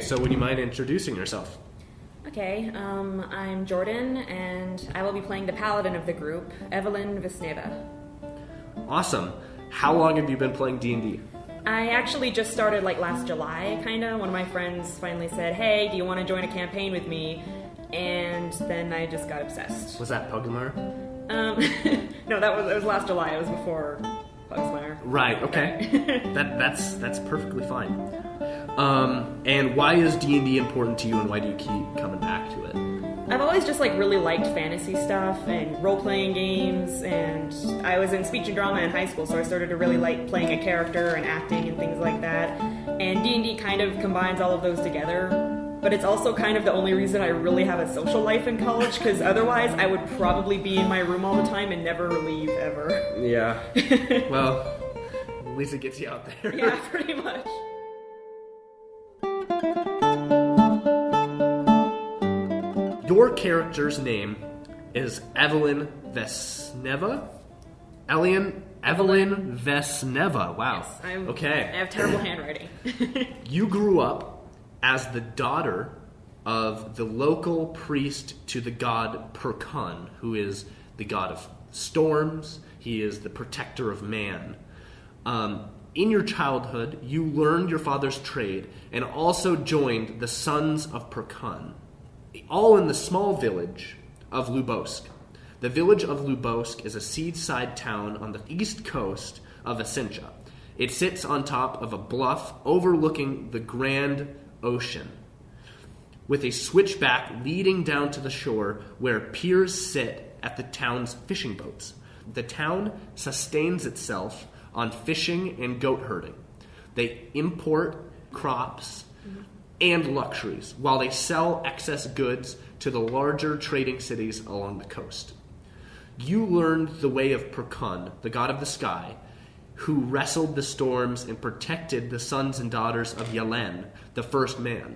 So would you mind introducing yourself? Okay, I'm Jordan, and I will be playing the paladin of the group, Evelyn Vesneva. Awesome. How long have you been playing D&D? I actually just started last July, kinda. One of my friends finally said, hey, do you want to join a campaign with me? And then I just got obsessed. Was that Pugmire? No, that was last July. It was before Pugsmire. Right, okay. That's perfectly fine. And why is D&D important to you, and why do you keep coming back to it? I've always just really liked fantasy stuff and role-playing games, and I was in speech and drama in high school, so I started to really like playing a character and acting and things like that. And D&D kind of combines all of those together, but it's also kind of the only reason I really have a social life in college, because otherwise I would probably be in my room all the time and never leave ever. Yeah. Well, at least it gets you out there. Yeah, pretty much. Your character's name is Evelyn Vesneva? Evelyn Vesneva. Wow. Yes, okay. I have terrible handwriting. You grew up as the daughter of the local priest to the god Perkun, who is the god of storms. He is the protector of man. In your childhood, you learned your father's trade and also joined the Sons of Perkun, all in the small village of Lubosk. The village of Lubosk is a seaside town on the east coast of Essentia. It sits on top of a bluff overlooking the Grand Ocean, with a switchback leading down to the shore where piers sit at the town's fishing boats. The town sustains itself on fishing and goat herding. They import crops and luxuries, while they sell excess goods to the larger trading cities along the coast. You learned the way of Perkun, the god of the sky, who wrestled the storms and protected the sons and daughters of Yelen, the first man.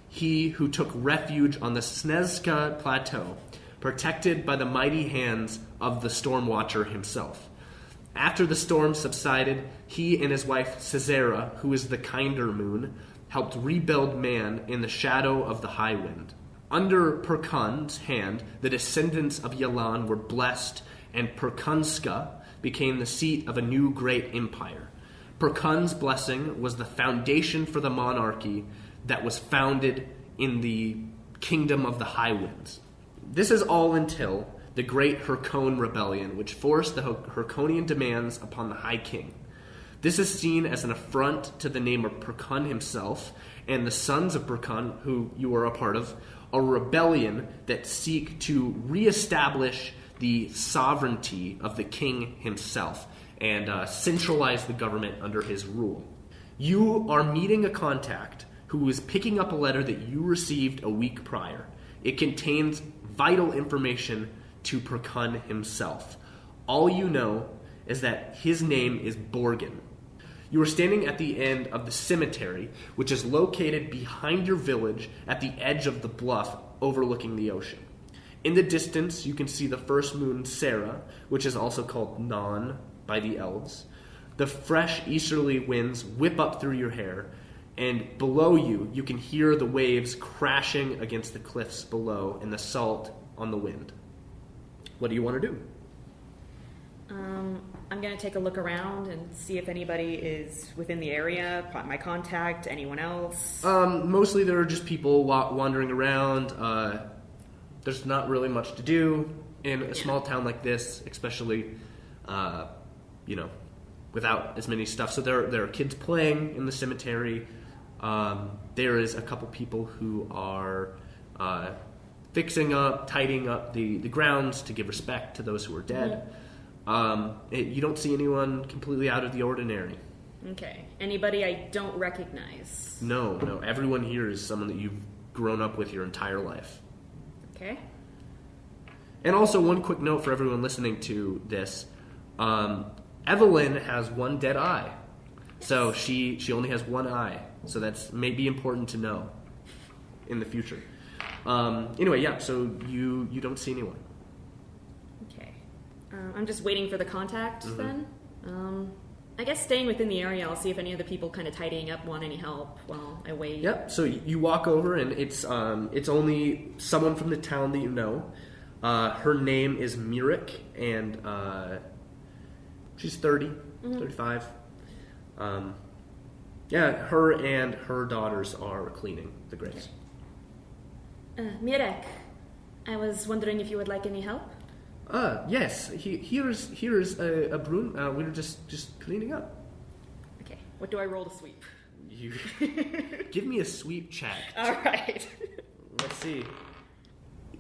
He who took refuge on the Snezka plateau, protected by the mighty hands of the storm watcher himself. After the storm subsided, he and his wife Caesara, who is the kinder moon, helped rebuild man in the shadow of the high wind. Under Perkun's hand, the descendants of Yalan were blessed, and Perkunska became the seat of a new great empire. Perkun's blessing was the foundation for the monarchy that was founded in the kingdom of the high winds. This is all until the Great Hercone Rebellion, which forced the Herconian demands upon the High King. This is seen as an affront to the name of Perkun himself, and the Sons of Perkun, who you are a part of, a rebellion that seek to reestablish the sovereignty of the king himself and centralize the government under his rule. You are meeting a contact who is picking up a letter that you received a week prior. It contains vital information to Perkun himself. All you know is that his name is Borgin. You are standing at the end of the cemetery, which is located behind your village at the edge of the bluff overlooking the ocean. In the distance, you can see the first moon, Sarah, which is also called Non by the elves. The fresh easterly winds whip up through your hair, and below you, you can hear the waves crashing against the cliffs below and the salt on the wind. What do you want to do? I'm going to take a look around and see if anybody is within the area, my contact, anyone else. Mostly there are just people wandering around. There's not really much to do in a small town like this, especially, without as many stuff. So there are kids playing in the cemetery. There is a couple people who are fixing up, tidying up the grounds to give respect to those who are dead. You don't see anyone completely out of the ordinary. Okay. Anybody I don't recognize? No. Everyone here is someone that you've grown up with your entire life. Okay. And also, one quick note for everyone listening to this. Evelyn has one dead eye. So she only has one eye. So that's maybe important to know in the future. So you don't see anyone. Okay. I'm just waiting for the contact then. I guess staying within the area, I'll see if any of the people kind of tidying up want any help while I wait. Yep. So you walk over, and it's only someone from the town that you know. Her name is Mirik, and she's 30, 35. Her and her daughters are cleaning the graves. Mirek, I was wondering if you would like any help? Yes. Here's a broom. We're just cleaning up. Okay. What do I roll to sweep? You give me a sweep check. All right. Let's see.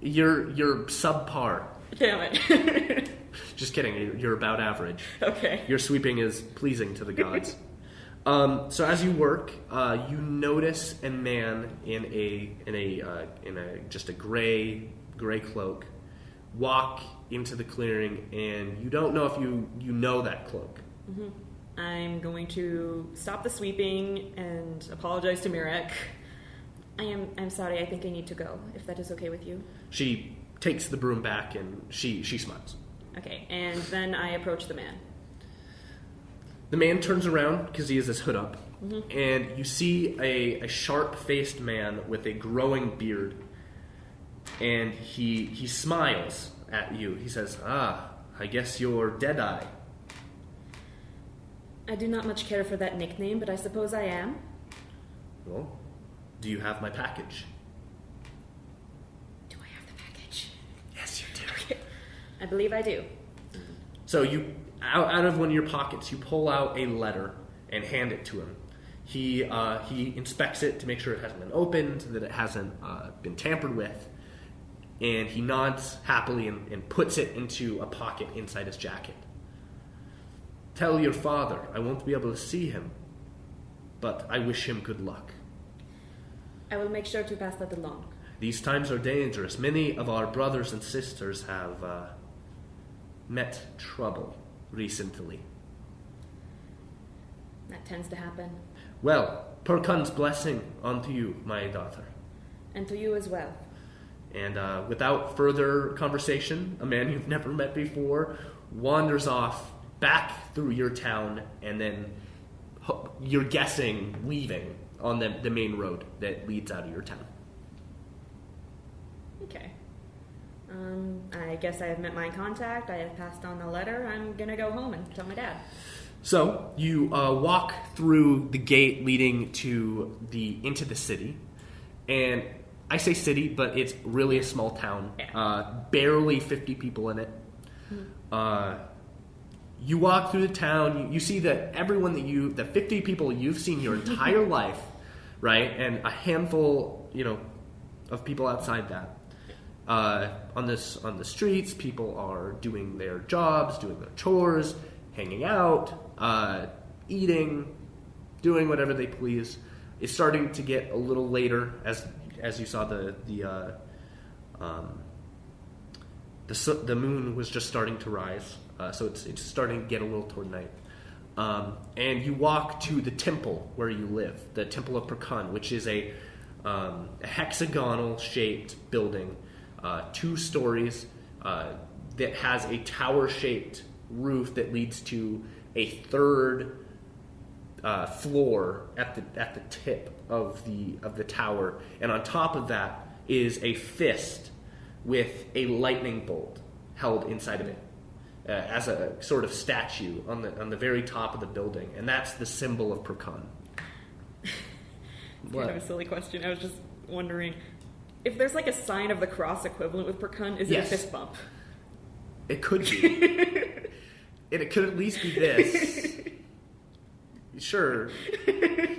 You're subpar. Damn it. Just kidding. You're about average. Okay. Your sweeping is pleasing to the gods. So as you work, you notice a man in a just a gray cloak walk into the clearing, and you don't know if you know that cloak. Mm-hmm. I'm going to stop the sweeping and apologize to Mirek. I'm sorry. I think I need to go. If that is okay with you. She takes the broom back and she smiles. Okay, and then I approach the man. The man turns around because he has his hood up, and you see a sharp-faced man with a growing beard, and he smiles at you. He says, I guess you're Deadeye. I do not much care for that nickname, but I suppose I am. Well, do you have my package? Do I have the package? Yes, you do. Okay. I believe I do. So you, out of one of your pockets, you pull out a letter and hand it to him. He inspects it to make sure it hasn't been opened, that it hasn't been tampered with, and he nods happily and puts it into a pocket inside his jacket. Tell your father I won't be able to see him, but I wish him good luck. I will make sure to pass that along. These times are dangerous. Many of our brothers and sisters have met trouble recently. That tends to happen. Well, Perkun's blessing unto you, my daughter. And to you as well. And without further conversation, a man you've never met before wanders off back through your town, and then you're guessing leaving on the main road that leads out of your town. Okay. I guess I have met my contact. I have passed on the letter. I'm gonna go home and tell my dad. So you walk through the gate leading into the city, and I say city, but it's really a small town. Yeah. Barely 50 people in it. You walk through the town. You see that everyone the 50 people you've seen your entire life, right, and a handful, of people outside that. On the streets, people are doing their jobs, doing their chores, hanging out, eating, doing whatever they please. It's starting to get a little later as you saw the moon was just starting to rise, so it's starting to get a little toward night. And you walk to the temple where you live, the Temple of Perkun, which is a hexagonal-shaped building, 2 stories, that has a tower-shaped roof that leads to a third floor at the tip of the tower, and on top of that is a fist with a lightning bolt held inside of it as a sort of statue on the very top of the building, and that's the symbol of Perkun. Kind of a silly question. I was just wondering if there's like a sign of the cross equivalent with Perkun. Is it a fist bump? It could be. And it could at least be this. Sure,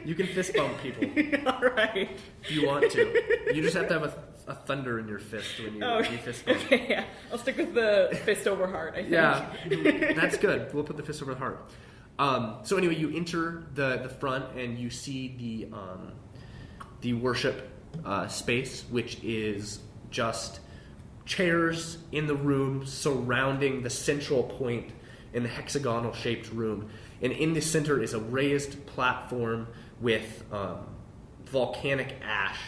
you can fist bump people. All right. If you want to. You just have to have a thunder in your fist when you fist bump. Okay, yeah. I'll stick with the fist over heart, I think. Yeah, that's good. We'll put the fist over the heart. So anyway, you enter the front and you see the worship space, which is just chairs in the room surrounding the central point in the hexagonal-shaped room. And in the center is a raised platform with volcanic ash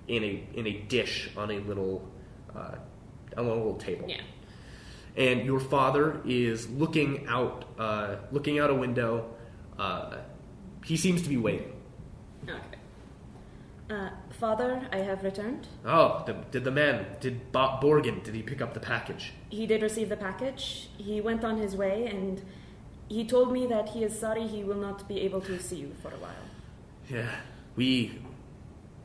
in a dish on a little table. Yeah. And your father is looking out a window, He seems to be waiting. Okay. Father, I have returned. Oh, did Borgen, did he pick up the package? He did receive the package. He went on his way, and he told me that he is sorry he will not be able to see you for a while. Yeah, we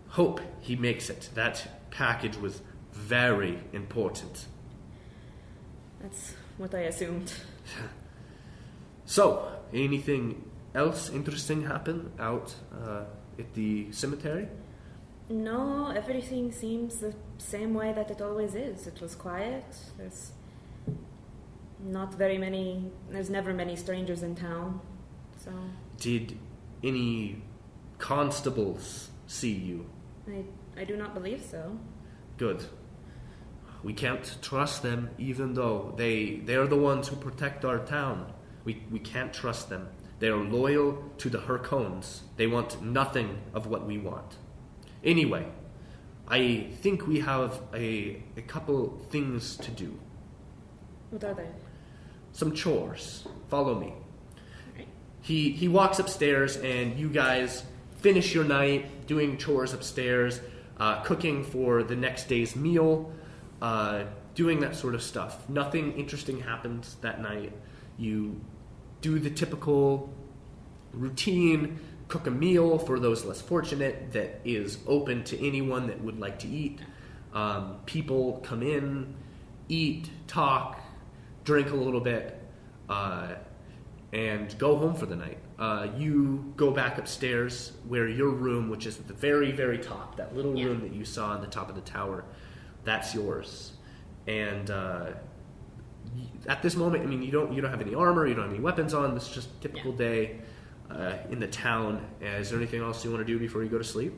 hope he makes it. That package was very important. That's what I assumed. So, anything else interesting happen out at the cemetery? No, everything seems the same way that it always is. It was quiet. There's never many strangers in town. So Did any constables see you? I do not believe so. Good. We can't trust them, even though they're the ones who protect our town. We can't trust them. They are loyal to the Perkuns. They want nothing of what we want. Anyway, I think we have a couple things to do. What are they? Some chores. Follow me. Right. He walks upstairs, and you guys finish your night doing chores upstairs, cooking for the next day's meal, doing that sort of stuff. Nothing interesting happens that night. You do the typical routine, cook a meal for those less fortunate that is open to anyone that would like to eat. People come in, eat, talk, drink a little bit, and go home for the night. You go back upstairs where your room, which is at the very, very top, that little room that you saw on the top of the tower, that's yours. And at this moment, I mean, you don't have any armor, you don't have any weapons on. This is just a typical day in the town. Is there anything else you want to do before you go to sleep?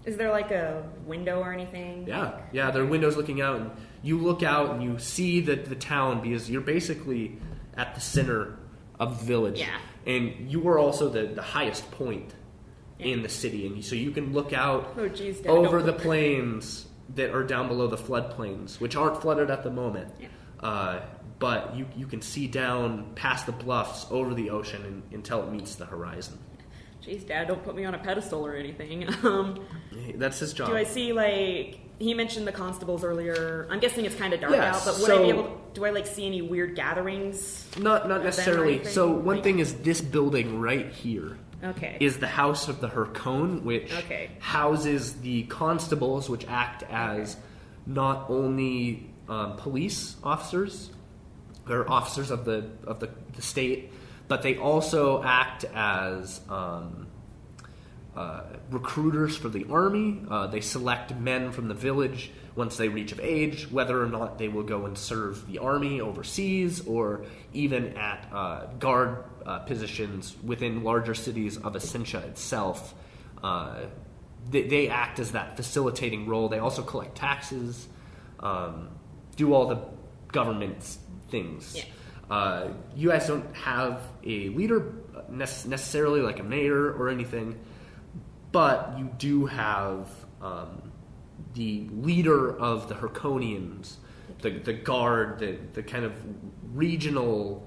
Is there like a window or anything? Yeah, there are windows looking out, and you look out and you see the town, because you're basically at the center of the village. Yeah. And you are also the highest point in the city, and so you can look out over the plains that are down below the floodplains, which aren't flooded at the moment. Yeah. But you can see down past the bluffs over the ocean until it meets the horizon. Jeez, Dad, don't put me on a pedestal or anything. That's his job. Do I see, like, he mentioned the constables earlier. I'm guessing it's kind of dark Yes, out, but would I be able, do I, like, see any weird gatherings? Not necessarily. So one thing is this building right here. Okay. Is the House of the Perkun, which houses the constables, which act as not only police officers, or officers of the state, but they also act as recruiters for the army. They select men from the village once they reach of age, whether or not they will go and serve the army overseas, or even at guard positions within larger cities of Essentia itself. They act as that facilitating role. They also collect taxes, do all the government things. Yeah. You guys don't have a leader necessarily, like a mayor or anything, but you do have the leader of the Herconians, the guard, the kind of regional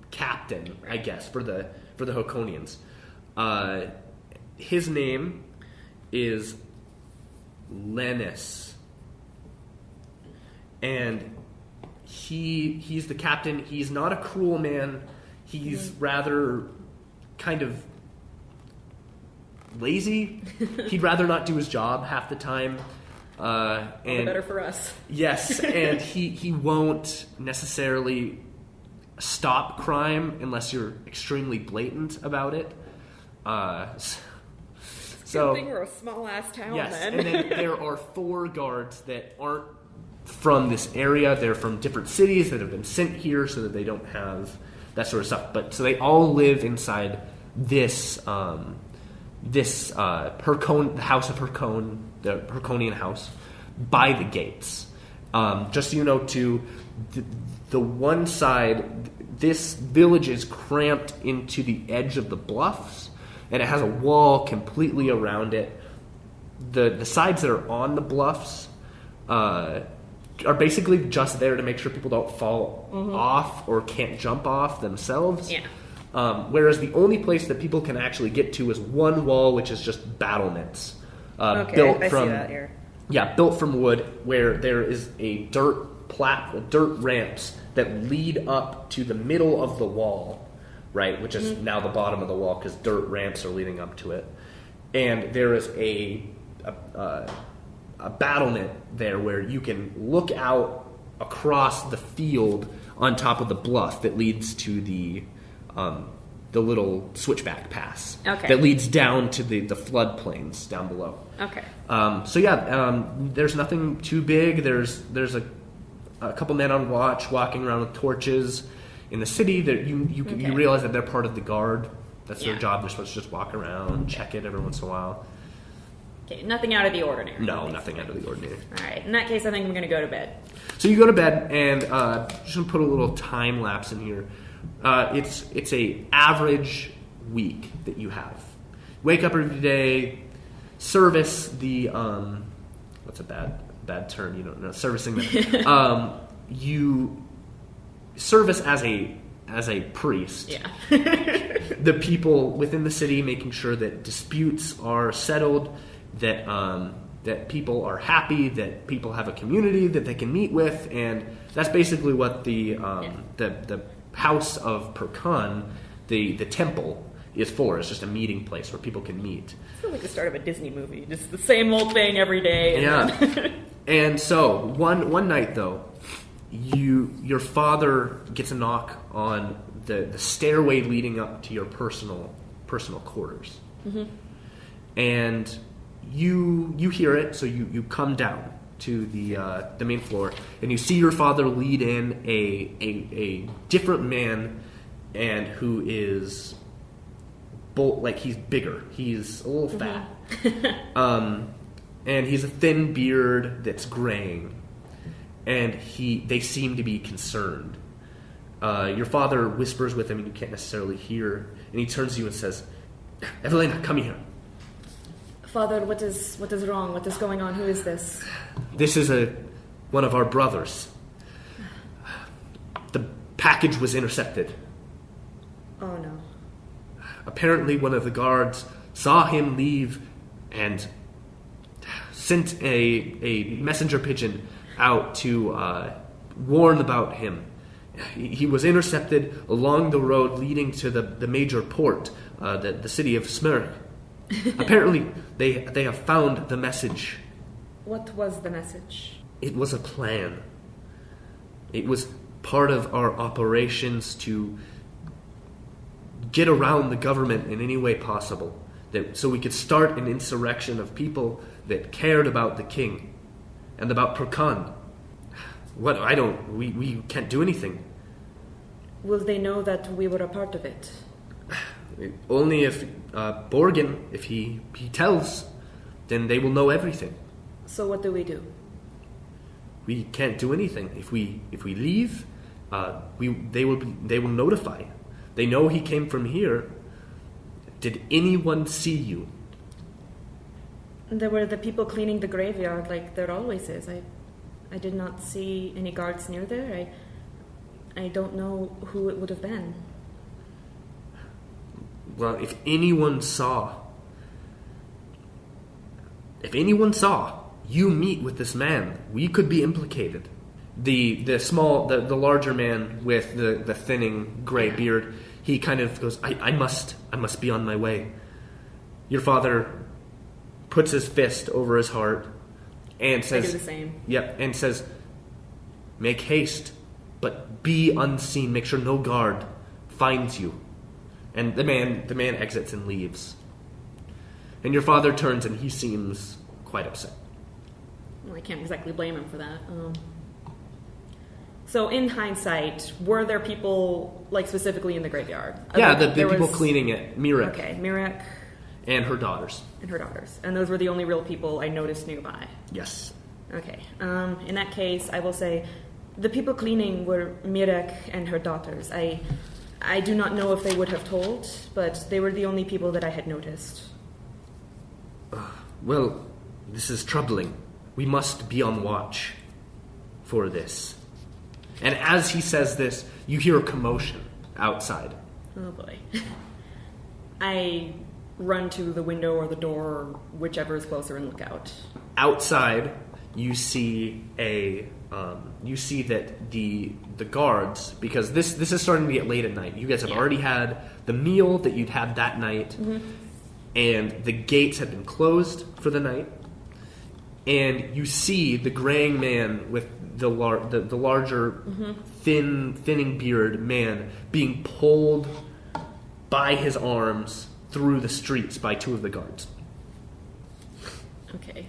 captain, I guess, for the Herconians. His name is Lennis, and he's the captain. He's not a cruel man. He's rather kind of lazy. He'd rather not do his job half the time. And the better for us. Yes, and he won't necessarily stop crime unless you're extremely blatant about it. So good thing we're a small ass town. Yes, then. And then there are 4 guards that aren't from this area. They're from different cities that have been sent here so that they don't have that sort of stuff. But so they all live inside this Perkun, the House of Perkun, the Perkunian house, by the gates. Just so you know, too, the one side, this village is cramped into the edge of the bluffs, and it has a wall completely around it. The sides that are on the bluffs, are basically just there to make sure people don't fall off or can't jump off themselves. Yeah. Whereas the only place that people can actually get to is one wall, which is just battlements. Okay, built I from, see that here. Yeah, built from wood, where there is a dirt ramps that lead up to the middle of the wall, right, which is now the bottom of the wall because dirt ramps are leading up to it. And there is a battlement there where you can look out across the field on top of the bluff that leads to the little switchback pass that leads down to the floodplains down below. Okay. There's nothing too big. There's a couple men on watch walking around with torches in the city. That you realize that they're part of the guard. That's their job. They're supposed to just walk around, check it every once in a while. Okay, nothing out of the ordinary. No, nothing out of the ordinary. All right. In that case, I think I'm going to go to bed. So you go to bed, and just gonna put a little time lapse in here. It's a average week that you have. Wake up every day, service the what's a bad term? You don't know, servicing them. You service as a priest. Yeah. The people within the city, making sure that disputes are settled, that people are happy, that people have a community that they can meet with, and that's basically what the House of Perkun, the temple, is for. It's just a meeting place where people can meet. It feels like the start of a Disney movie, just the same old thing every day. Yeah. And so one night though, your father gets a knock on the stairway leading up to your personal quarters, and you hear it. So you come down to the main floor, and you see your father lead in a different man, and who is he's bigger. He's a little fat, and he's a thin beard that's graying, and they seem to be concerned. Your father whispers with him, and you can't necessarily hear, and he turns to you and says, "Evelyn, come here." Father, what is wrong? What is going on? Who is this? This is one of our brothers. The package was intercepted. Oh no. Apparently one of the guards saw him leave and sent a messenger pigeon out to warn about him. He was intercepted along the road leading to the major port, the city of Smyrk. Apparently, they have found the message. What was the message? It was a plan. It was part of our operations to get around the government in any way possible, so we could start an insurrection of people that cared about the king and about Perkun. We can't do anything. Will they know that we were a part of it? Only if Borgin, if he tells, then they will know everything. So what do we do? We can't do anything. If we leave, they will notify. They know he came from here. Did anyone see you? There were the people cleaning the graveyard, like there always is. I did not see any guards near there. I don't know who it would have been. Well, if anyone saw you meet with this man, we could be implicated. The larger man with the thinning gray beard, he kind of goes, I must be on my way. Your father puts his fist over his heart and says, I do the same. Yep, and says, make haste, but be unseen. Make sure no guard finds you. And the man exits and leaves. And your father turns, and he seems quite upset. Well, I can't exactly blame him for that. So in hindsight, were there people, like, specifically in the graveyard? Yeah, the people cleaning it. Mirek. Okay, Mirek. And her daughters. And those were the only real people I noticed nearby. Yes. Okay. In that case, I will say the people cleaning were Mirek and her daughters. I do not know if they would have told, but they were the only people that I had noticed. Well, this is troubling. We must be on watch. for this. And as he says this, you hear a commotion outside. Oh boy. I run to the window or the door or whichever is closer and look out. Outside, you see that the guards, because this is starting to get late at night. You guys have already had the meal that you'd had that night, and the gates had been closed for the night. And you see the graying man with the larger, thinning beard man being pulled by his arms through the streets by two of the guards. Okay.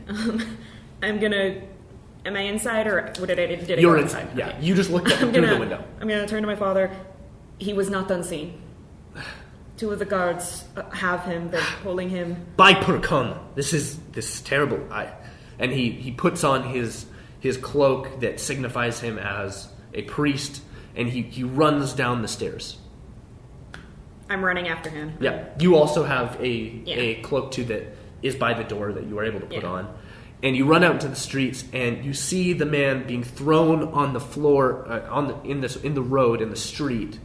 Am I inside or what did I You're go inside, yeah. Okay. You just looked up through the window. I'm going to turn to my father. He was not unseen. Two of the guards have him. They're pulling him. By Perkun, this is terrible. And he puts on his cloak that signifies him as a priest, and he runs down the stairs. I'm running after him. Yeah. You also have a cloak too that is by the door that you were able to put on. And you run out into the streets, and you see the man being thrown on the floor in the road in the street,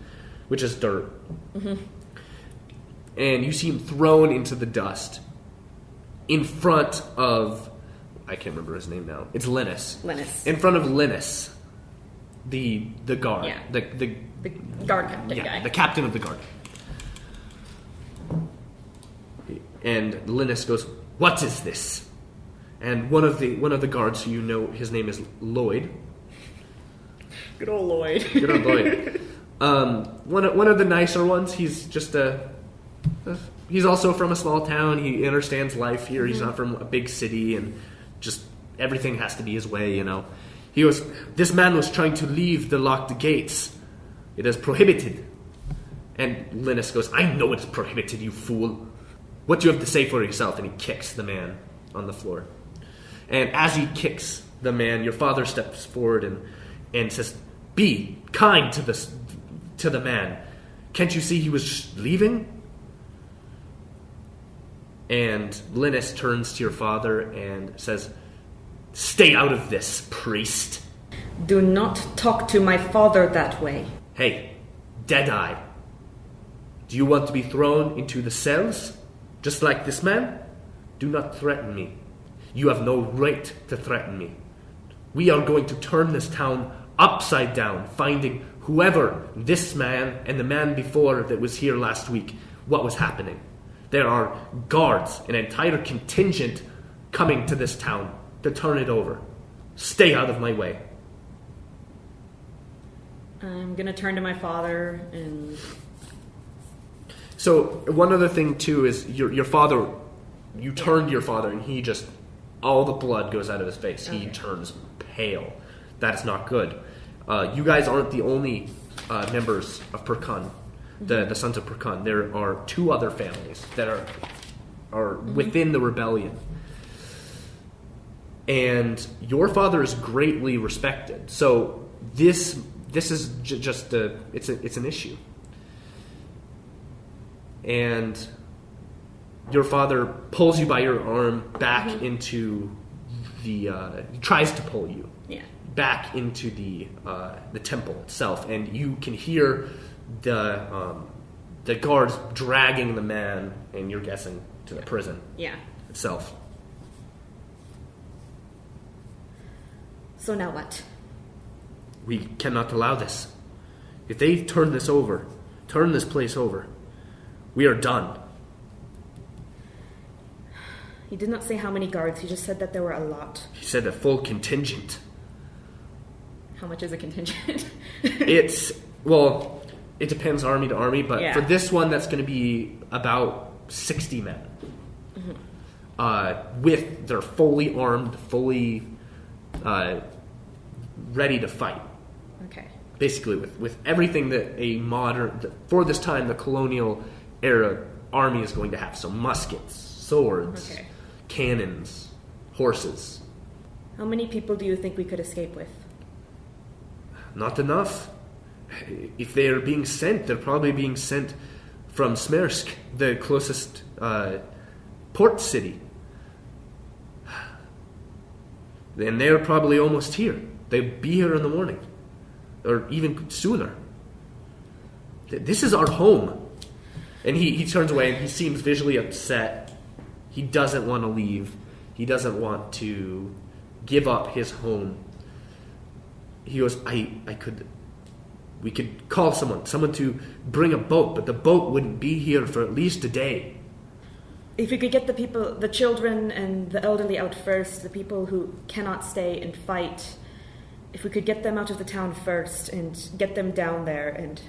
which is dirt. And you see him thrown into the dust in front of, I can't remember his name now. It's Linus. In front of Linus, the guard. Yeah. The guard captain guy. The captain of the guard. And Linus goes, "What is this?" And one of the guards, who you know, his name is Lloyd. Good old Lloyd. Good old Lloyd. One of the nicer ones. He's just he's also from a small town. He understands life here. He's not from a big city, and just everything has to be his way, you know. He goes, "This man was trying to leave the locked gates. It is prohibited." And Linus goes, "I know it's prohibited, you fool. What do you have to say for yourself?" And he kicks the man on the floor. And as he kicks the man, your father steps forward and says, "Be kind to the man. Can't you see he was just leaving?" And Linus turns to your father and says, "Stay out of this, priest." Do not talk to my father that way. Hey, Deadeye. Do you want to be thrown into the cells, just like this man? Do not threaten me. You have no right to threaten me. We are going to turn this town upside down, finding whoever this man and the man before that was here last week, what was happening. There are guards, an entire contingent coming to this town to turn it over. Stay out of my way. I'm going to turn to my father and... So one other thing too is your father, you turned to your father and he just, all the blood goes out of his face. He turns pale. That's not good. You guys aren't the only members of Perkun, the Sons of Perkun. There are two other families that are within the rebellion. And your father is greatly respected. So this is just it's an issue. And your father pulls you by your arm back into the tries to pull you back into the temple itself, and you can hear the guards dragging the man, and you're guessing to the prison itself. So now what? We cannot allow this. If they turn this place over, we are done. He did not say how many guards. He just said that there were a lot. He said a full contingent. How much is a contingent? It depends army to army, but for this one, that's going to be about 60 men. With they're fully armed, fully ready to fight. Okay. Basically, with everything that for this time, the colonial era army is going to have. So muskets, swords, cannons, horses. How many people do you think we could escape with? Not enough. If they are being sent, they're probably being sent from Smersk, the closest port city. And they're probably almost here. They'd be here in the morning, or even sooner. This is our home. And he turns away and he seems visually upset. He doesn't want to leave. He doesn't want to give up his home. He goes, we could call someone to bring a boat, but the boat wouldn't be here for at least a day. If we could get the children and the elderly out first, the people who cannot stay and fight, if we could get them out of the town first and get them down there, and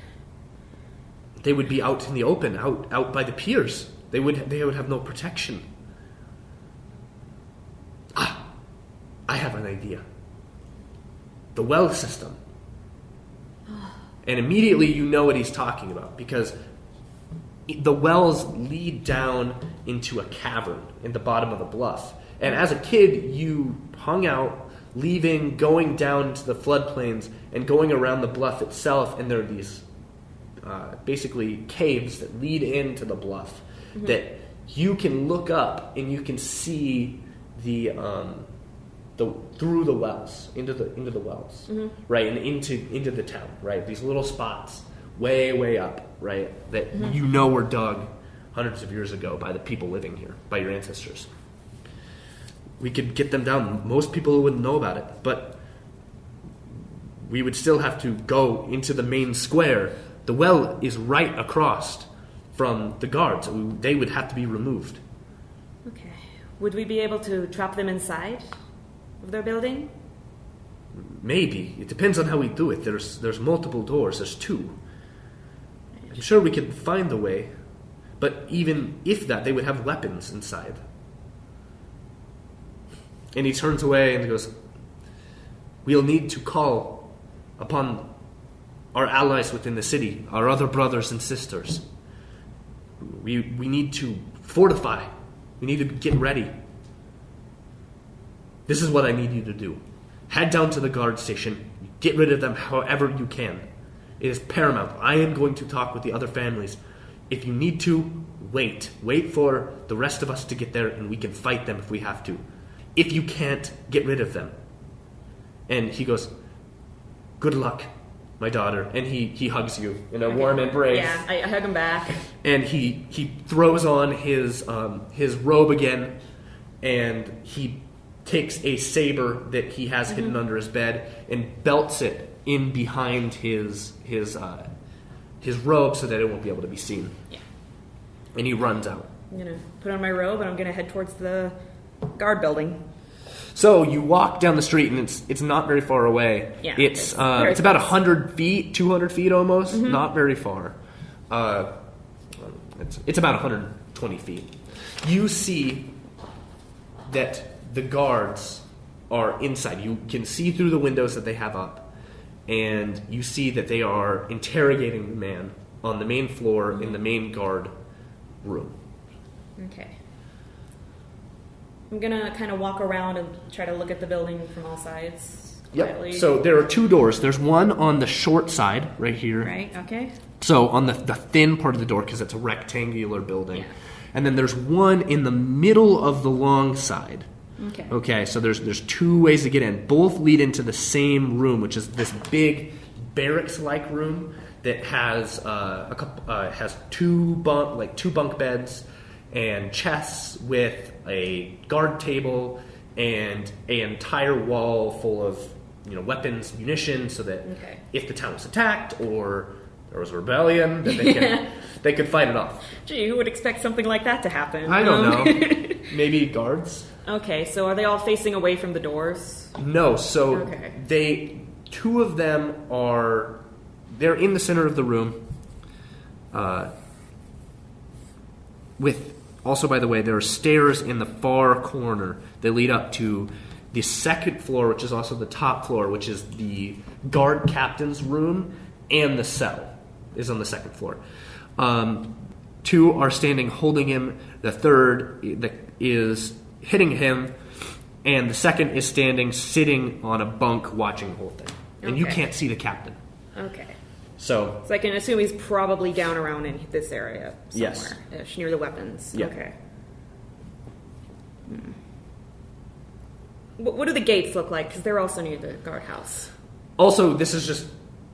they would be out in the open, out by the piers. They would have no protection. I have an idea. The well system. And immediately you know what he's talking about, because the wells lead down into a cavern in the bottom of the bluff. And as a kid, you hung out, going down to the floodplains and going around the bluff itself, and there are these basically caves that lead into the bluff that you can look up and you can see the through the wells into the wells, right, and into the town, right. These little spots way up, right, that you know were dug hundreds of years ago by the people living here, by your ancestors. We could get them down. Most people wouldn't know about it, but we would still have to go into the main square. The well is right across from the guards. They would have to be removed. Okay. Would we be able to trap them inside of their building? Maybe. It depends on how we do it. There's multiple doors. There's 2. I'm sure we could find a way. But even if that, they would have weapons inside. And he turns away and goes, we'll need to call upon our allies within the city, our other brothers and sisters. We need to fortify. We need to get ready. This is what I need you to do. Head down to the guard station. Get rid of them however you can. It is paramount. I am going to talk with the other families. If you need to, wait. Wait for the rest of us to get there, and we can fight them if we have to. If you can't, get rid of them. And he goes, good luck, my daughter. And he hugs you in a warm embrace. Yeah, I hug him back. And he throws on his robe again, and he takes a saber that he has hidden under his bed and belts it in behind his robe so that it won't be able to be seen. Yeah. And he runs out. I'm gonna put on my robe and I'm gonna head towards the guard building. So you walk down the street and it's not very far away. Yeah, it's about 100 feet, 200 feet almost. Not very far. It's about 120 feet. You see that the guards are inside. You can see through the windows that they have up, and you see that they are interrogating the man on the main floor in the main guard room. Okay. I'm gonna kind of walk around and try to look at the building from all sides. Quietly. Yep. So there are 2 doors. There's one on the short side right here. Right, okay. So on the thin part of the door, because it's a rectangular building. Yeah. And then there's one in the middle of the long side. Okay. Okay, so there's 2 ways to get in. Both lead into the same room, which is this big barracks-like room that has has 2 bunk beds and chests with a guard table and an entire wall full of weapons, munitions, so that if the town was attacked or there was a rebellion, that they could fight it off. Gee, who would expect something like that to happen? I don't know. Maybe guards. Okay, so are they all facing away from the doors? No, so 2 of them they're in the center of the room. Also, by the way, there are stairs in the far corner that lead up to the second floor, which is also the top floor, which is the guard captain's room, and the cell is on the second floor. 2 are standing holding him. The third is hitting him, and the second is sitting on a bunk watching the whole thing. And you can't see the captain. Okay. So I can assume he's probably down around in this area somewhere, yes, near the weapons. Yeah. Okay. What do the gates look like? Because they're also near the guardhouse. Also, this is just,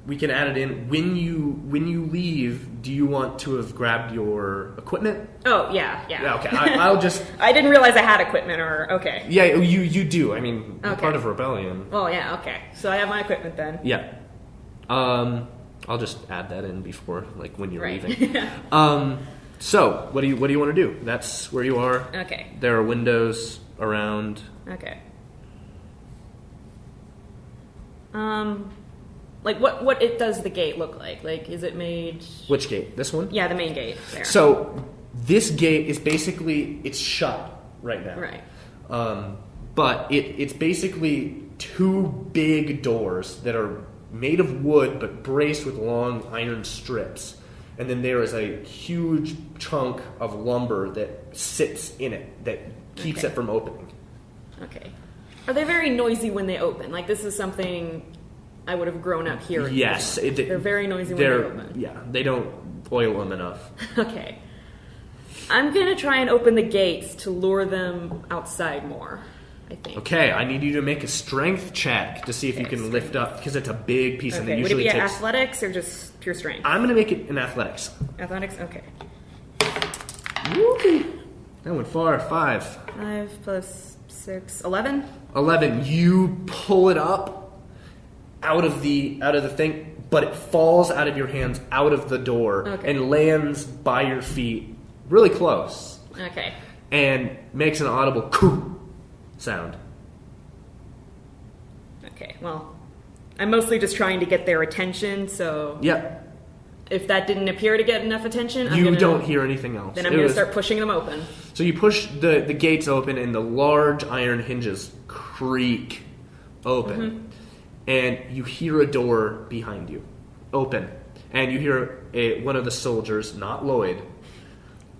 we can add it in. When you leave, do you want to have grabbed your equipment? Oh, yeah. Yeah, okay. I'll just... I didn't realize I had equipment, or, okay. Yeah, you do. I mean, you're Okay. part of Rebellion. Oh, yeah, okay. So I have my equipment then. Yeah. I'll just add that in before, like, when you're Right. leaving. So, what do you want to do? That's where you are. Okay. There are windows around. Okay. Like, what it does the gate look like? Like, is it made... Which gate? This one? Yeah, the main gate. There. So, this gate is basically, it's shut right now. Right. But it's basically two big doors that are made of wood but braced with long iron strips. And then there is a huge chunk of lumber that sits in it that keeps Okay. it from opening. Okay. Are they very noisy when they open? Like, this is something I would have grown up hearing. Yes. They're very noisy when they open. Yeah, they don't oil them enough. Okay. I'm going to try and open the gates to lure them outside more, I think. Okay, I need you to make a strength check to see if you Okay, can lift up, because it's a big piece and it Okay. Would it usually be takes... athletics or just pure strength? I'm going to make it in athletics. Athletics? Okay. Woo! That went far. 5. 5 plus 6. 11? 11. You pull it up out of the thing, but it falls out of your hands, out of the door, Okay. and lands by your feet, really close, Okay. and makes an audible coo sound. Okay. Well, I'm mostly just trying to get their attention, so Yep. if that didn't appear to get enough attention, I'm You gonna, don't hear anything else. Then I'm It going to was- start pushing them open. So you push the gates open, and the large iron hinges creak open. Mm-hmm. And you hear a door behind you open. And you hear one of the soldiers, not Lloyd.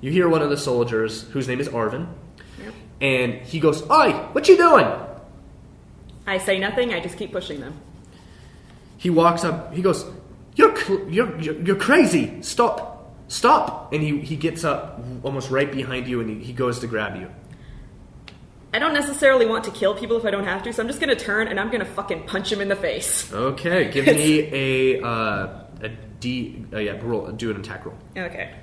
You hear one of the soldiers, whose name is Arvin. Yep. And he goes, "Oi, what you doing?" I say nothing. I just keep pushing them. He walks up. He goes, "You're crazy. Stop." And he gets up almost right behind you, and he goes to grab you. I don't necessarily want to kill people if I don't have to, so I'm just going to turn and I'm going to fucking punch him in the face. Okay, give me roll. Do an attack roll. Okay.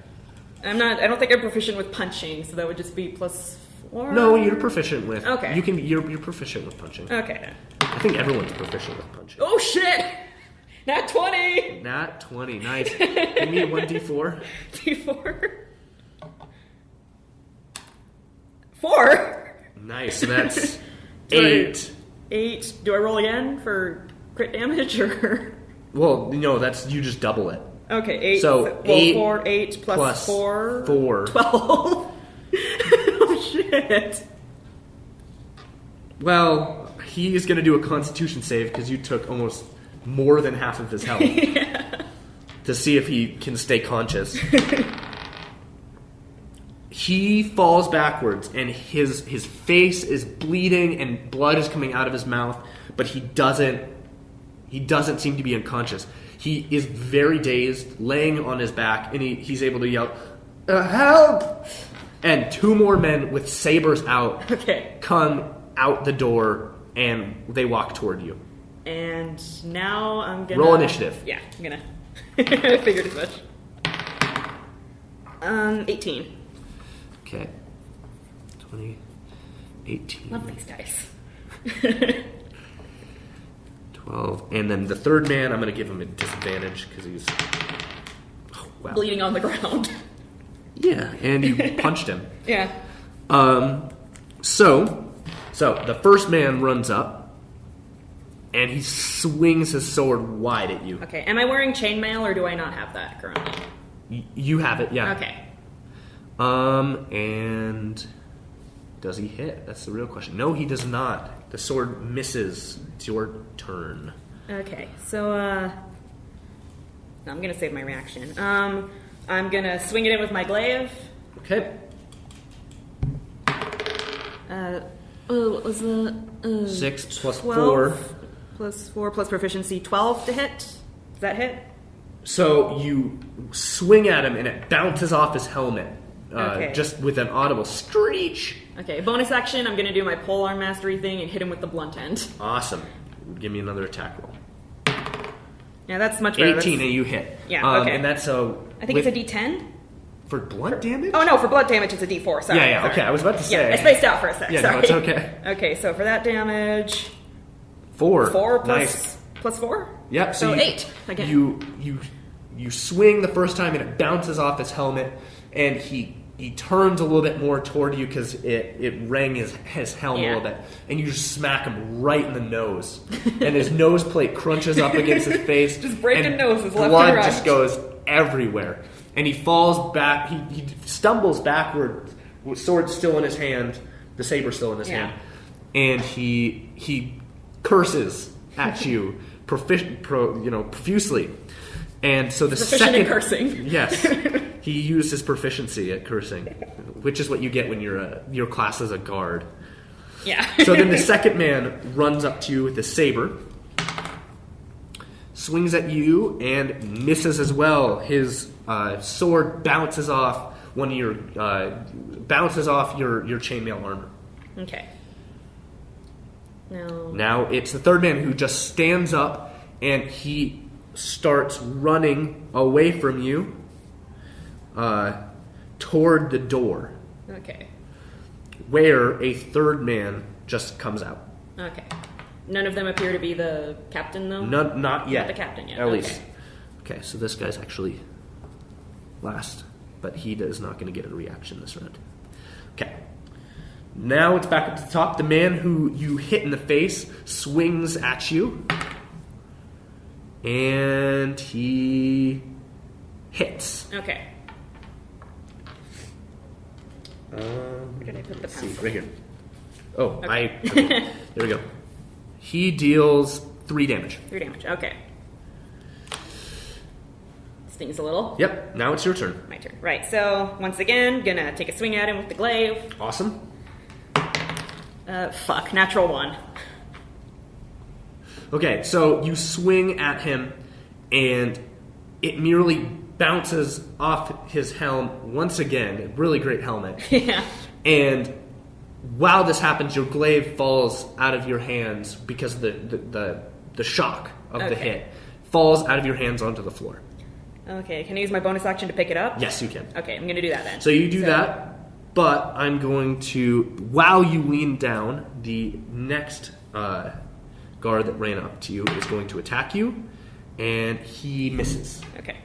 I don't think I'm proficient with punching, so that would just be +4. No, you're proficient with. Okay. You're proficient with punching. Okay. I think everyone's proficient with punching. Oh shit! Nat 20! Nat 20, nice. Give me a 1d4. D4. 4. Nice. So that's Sorry. 8. 8. Do I roll again for crit damage or? Well, no, that's you just double it. Okay, 8. So 8 4, 8 plus 4. 4. 12. Oh shit. Well, he is going to do a Constitution save because you took almost more than half of his health to see if he can stay conscious. He falls backwards, and his face is bleeding, and blood is coming out of his mouth, but he doesn't seem to be unconscious. He is very dazed, laying on his back, and he's able to yell, "Help!" And 2 more men with sabers out come out the door, and they walk toward you. And now I'm gonna... Roll initiative. Yeah, I'm gonna... I figured as much. 18. Okay. 20, 18. Love these dice. 12. And then the third man, I'm going to give him a disadvantage because he's... Oh, wow. Bleeding on the ground. Yeah, and you punched him. Yeah. So the first man runs up, and he swings his sword wide at you. Okay, am I wearing chainmail or do I not have that currently? You have it, yeah. Okay. And does he hit? That's the real question. No, he does not. The sword misses. It's your turn. Okay, so, no, I'm gonna save my reaction. I'm gonna swing it in with my glaive. Okay. What was the... 6 plus 12 4. Plus 4 plus proficiency, 12 to hit. Does that hit? So you swing at him, and it bounces off his helmet, Okay. just with an audible screech. Okay, bonus action, I'm going to do my polearm mastery thing and hit him with the blunt end. Awesome. Give me another attack roll. Yeah, that's much better. 18 and you hit. Yeah, okay. And that's so... I think it's a D10? For blunt damage? Oh, no, for blood damage, it's a D4. Sorry. Yeah, sorry. okay, I was about to say. Yeah, I spaced out for a sec. Yeah, sorry. no, it's okay. Okay, so for that damage... 4. 4 plus, Nice. plus 4? Yep. So 8 again. You swing the first time and it bounces off his helmet, and he turns a little bit more toward you because it rang his helm a little bit, and you just smack him right in the nose, and his nose plate crunches up against his face. Just breaking and noses left blood and right. just goes everywhere, and he falls back. He stumbles backward, with sword still in his hand, the saber still in his hand, and he curses at you profusely. And so the Proficient second in cursing. Yes, he used his proficiency at cursing, which is what you get when your class is a guard. Yeah. So then the second man runs up to you with his saber, swings at you, and misses as well. His sword bounces off your chainmail armor. Okay. No. Now it's the third man who just stands up and he starts running away from you toward the door, Okay. where a third man just comes out. Okay. None of them appear to be the captain, though? Not yet. Not the captain yet. At Okay. least. Okay, so this guy's actually last, but he is not going to get a reaction this round. Okay. Now it's back up to the top. The man who you hit in the face swings at you. And he hits. Okay. Where did I put the Let's see, pencil? right here. Oh, Okay. there we go. He deals 3 damage. 3 damage. Okay. Stings a little. Yep, now it's your turn. My turn. Right, so once again, gonna take a swing at him with the glaive. Awesome. Fuck, natural 1. Okay, so you swing at him, and it merely bounces off his helm once again. A really great helmet. Yeah. And while this happens, your glaive falls out of your hands because of the shock of the Okay. hit. Falls out of your hands onto the floor. Okay, can I use my bonus action to pick it up? Yes, you can. Okay, I'm gonna do that then. So you do that, but I'm going to, while you lean down, the next guard that ran up to you is going to attack you, and he misses. Okay.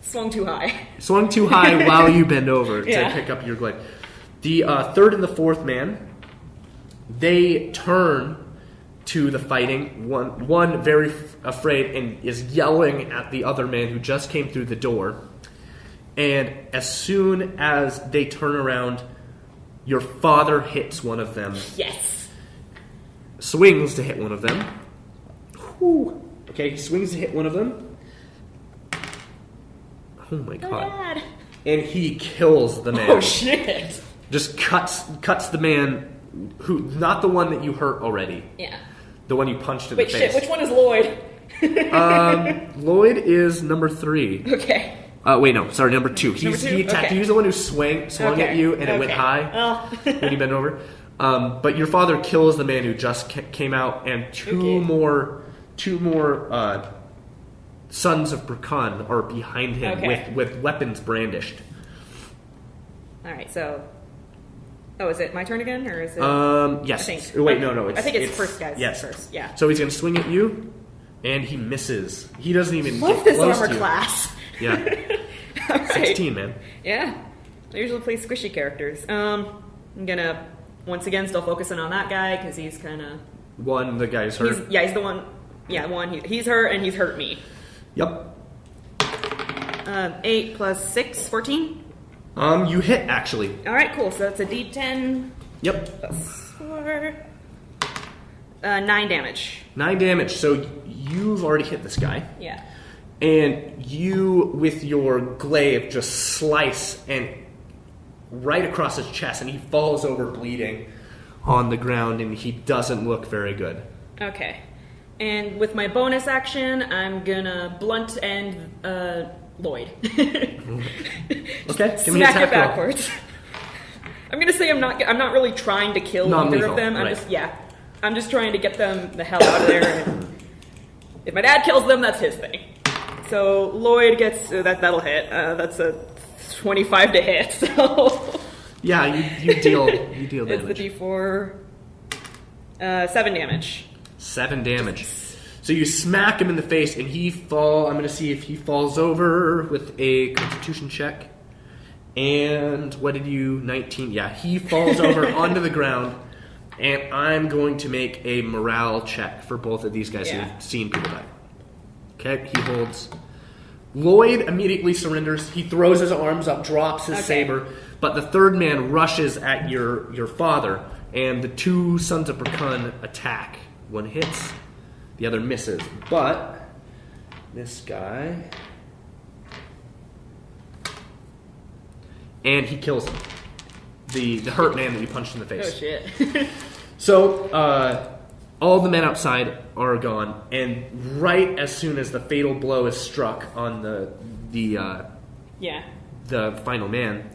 Swung too high. Swung too high while you bend over to Yeah. pick up your glaive. The third and the fourth man, they turn to the fighting. One very afraid and is yelling at the other man who just came through the door. And as soon as they turn around, your father hits one of them. Yes. Swings to hit one of them. Whew. Okay, he swings to hit one of them. Oh my Oh, god. Dad. And he kills the man. Oh, shit. Just cuts the man who, not the one that you hurt already. Yeah. The one you punched in Wait, the face. shit, which one is Lloyd? Lloyd is number 3. Okay. Wait, no, sorry, number 2. He Number 2? attacked Okay. you. He's the one who swung Okay. at you, and it went Okay. high Oh. when you bent over. But your father kills the man who just came out, and two more Sons of Perkun are behind him Okay. with weapons brandished. Alright, so... Oh, is it my turn again, or is it... Yes. I think. Wait, no. I think it's first guy's yes. first, yeah. So he's going to swing at you, and he misses. He doesn't even Love get this close armor to you. class. Yeah. Alright. 16, man. Yeah. I usually play squishy characters. I'm gonna, once again, still focusing on that guy, because he's kind of... The guy's hurt. He's the one... Yeah, he's hurt, and he's hurt me. Yep. 8 plus 6, 14? You hit, actually. Alright, cool. So that's a d10 Yep. plus 4. 9 damage. 9 damage. So you've already hit this guy. Yeah. And you, with your glaive, just slice and right across his chest, and he falls over bleeding on the ground, and he doesn't look very good. Okay. And with my bonus action, I'm gonna blunt and Lloyd. Okay, give me Smack attack it backwards. I'm gonna say I'm not really trying to kill either Non-lethal, of them. right. I'm just trying to get them the hell out of there. And if my dad kills them, that's his thing. So Lloyd gets that'll hit. That's a 25 to hit. So Yeah, you deal it's damage. the D4. 7 damage. 7 damage. So you smack him in the face, and I'm going to see if he falls over with a Constitution check. And what did you? 19. Yeah, he falls over onto the ground, and I'm going to make a morale check for both of these guys who've seen people die. Okay, he holds. Lloyd immediately surrenders. He throws his arms up, drops his saber, but the third man rushes at your father, and the two Sons of Perkun attack. One hits, the other misses. But this guy, and he kills him. The hurt man that you punched in the face. Oh shit. So all the men outside are gone, and right as soon as the fatal blow is struck on the final man,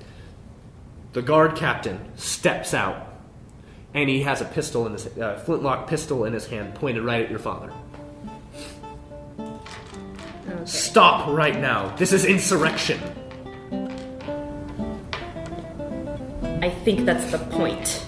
the guard captain steps out, and he has a pistol in his flintlock pistol in his hand, pointed right at your father. Okay. Stop right now! This is insurrection. I think that's the point.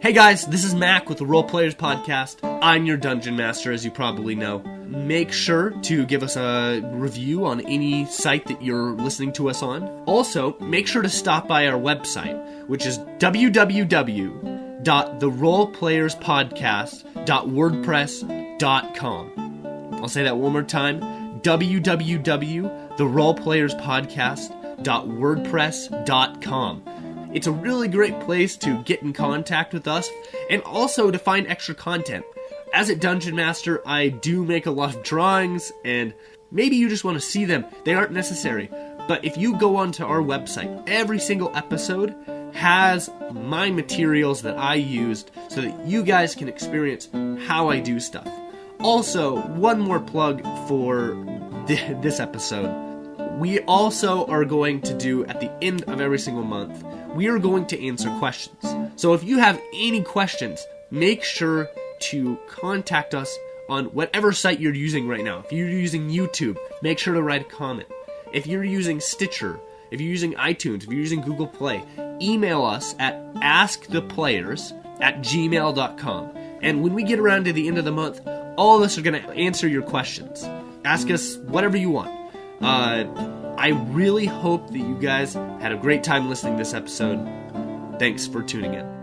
Hey guys, this is Mac with the Role Players Podcast. I'm your Dungeon Master, as you probably know. Make sure to give us a review on any site that you're listening to us on. Also, make sure to stop by our website, which is www.theroleplayerspodcast.wordpress.com. I'll say that one more time, www.theroleplayerspodcast.wordpress.com. It's a really great place to get in contact with us and also to find extra content. As a Dungeon Master, I do make a lot of drawings, and maybe you just want to see them. They aren't necessary. But if you go onto our website, every single episode has my materials that I used so that you guys can experience how I do stuff. Also, one more plug for this episode. We also are going to do, at the end of every single month, we are going to answer questions. So if you have any questions, make sure to contact us on whatever site you're using right now. If you're using YouTube, make sure to write a comment. If you're using Stitcher, if you're using iTunes, if you're using Google Play, email us at asktheplayers@gmail.com. And when we get around to the end of the month, all of us are going to answer your questions. Ask us whatever you want. I really hope that you guys had a great time listening to this episode. Thanks for tuning in.